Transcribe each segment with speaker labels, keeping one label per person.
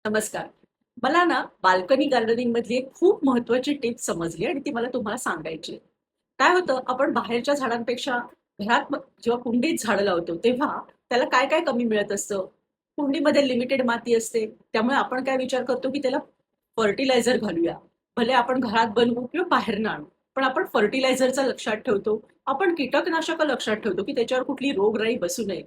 Speaker 1: नमस्कार. मला ना बाल्कनी गार्डनिंग मधली एक खूप महत्वाची टिप समजली आणि ती मला तुम्हाला सांगायची आहे. काय होतं आपण बाहेरच्या झाडांपेक्षा घरात जेव्हा कुंडीत झाडं लावतो तेव्हा त्याला काय काय कमी मिळत असतं. कुंडीमध्ये लिमिटेड माती असते त्यामुळे आपण काय विचार करतो की त्याला फर्टिलायझर घालूया. भले आपण घरात बनवू किंवा बाहेरनं आणू. पण आपण फर्टिलायझरचं लक्षात ठेवतो. आपण कीटकनाशक लक्षात ठेवतो की त्याच्यावर कुठली रोगराई बसू नये.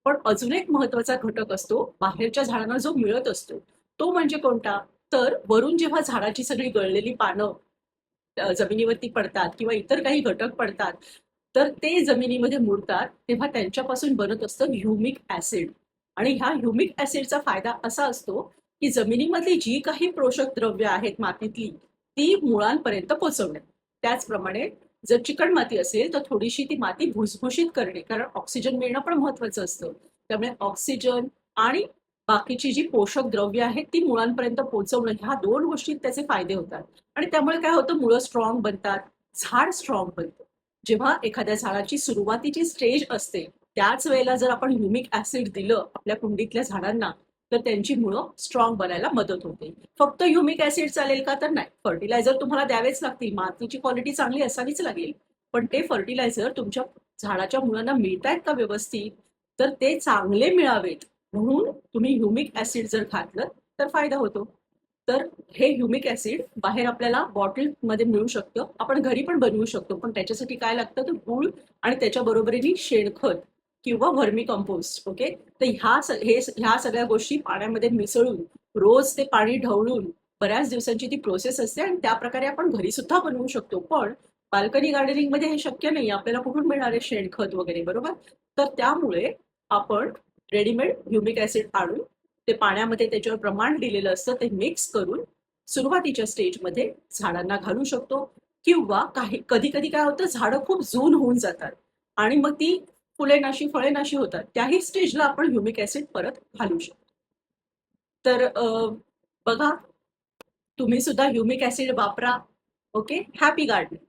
Speaker 1: पण अजून एक महत्वाचा घटक असतो बाहेरच्या झाडांना जो मिळत असतो तो म्हणजे कोणता? तर वरून जेव्हा झाडाची सगळी गळलेली पानं जमिनीवरती पडतात किंवा इतर काही घटक पडतात, तर ते जमिनीमध्ये मुरतात, तेव्हा त्यांच्यापासून बनत असतं ह्युमिक ॲसिड. आणि ह्या ह्युमिक ॲसिडचा फायदा असा असतो, की जमिनीमधली जी काही पोषक द्रव्य आहेत मातीतली, ती मुळांपर्यंत पोहोचवणे. त्याचप्रमाणे जर चिकण माती असेल, तर थोडीशी ती माती भुसभुशीत करणे, कारण ऑक्सिजन मिळणं पण महत्वाचं असतं. त्यामुळे ऑक्सिजन आणि बाकीची जी पोषक द्रव्य आहेत ती मुळांपर्यंत पोहोचवणं ह्या दोन गोष्टीत त्याचे फायदे होतात. आणि त्यामुळे काय होतं मुळं स्ट्रॉंग बनतात, झाड स्ट्रॉंग बनतं. जेव्हा एखाद्या झाडाची सुरुवातीची स्टेज असते त्याच वेळेला जर आपण ह्युमिक ऍसिड दिलं आपल्या कुंडीतल्या झाडांना तर त्यांची मुळं स्ट्रॉंग बनायला मदत होते. फक्त ह्युमिक ऍसिड चालेल का? तर नाही, फर्टिलायझर तुम्हाला द्यावेच लागतील, मातीची क्वालिटी चांगली असावीच लागेल. पण ते फर्टिलायझर तुमच्या झाडाच्या मुळांना मिळतायत का व्यवस्थित? तर ते चांगले मिळावेत म्हणून तुम्ही ह्युमिक ऍसिड जर घातलं तर फायदा होतो. तर हे ह्युमिक ऍसिड बाहेर आपल्याला बॉटलमध्ये मिळू शकतं, आपण घरी पण बनवू शकतो. पण त्याच्यासाठी काय लागतं तर गूळ आणि त्याच्या बरोबरीने शेणखत किंवा व्हर्मी कंपोस्ट. ओके, तर ह्या सगळ्या गोष्टी पाण्यामध्ये मिसळून रोज ते पाणी ढवळून बऱ्याच दिवसांची ती प्रोसेस असते आणि त्या प्रकारे आपण घरी सुद्धा बनवू शकतो. पण बाल्कनी गार्डनिंग मध्ये हे शक्य नाही, आपल्याला कुठून मिळणार आहे शेणखत वगैरे, बरोबर? तर त्यामुळे आपण रेडीमेड ह्युमिक ऍसिड आणून ते पाण्यामध्ये त्याच्यावर प्रमाण दिलेलं असतं ते मिक्स करून सुरुवातीच्या स्टेजमध्ये झाडांना घालू शकतो. किंवा काही कधी कधी काय होतं झाडं खूप जून होऊन जातात आणि मग ती फुले नाशी फळे नाशी होतात, त्याही स्टेजला आपण ह्युमिक ऍसिड परत घालू शकतो. तर बघा, तुम्ही सुद्धा ह्युमिक ऍसिड वापरा. Okay, happy gardening.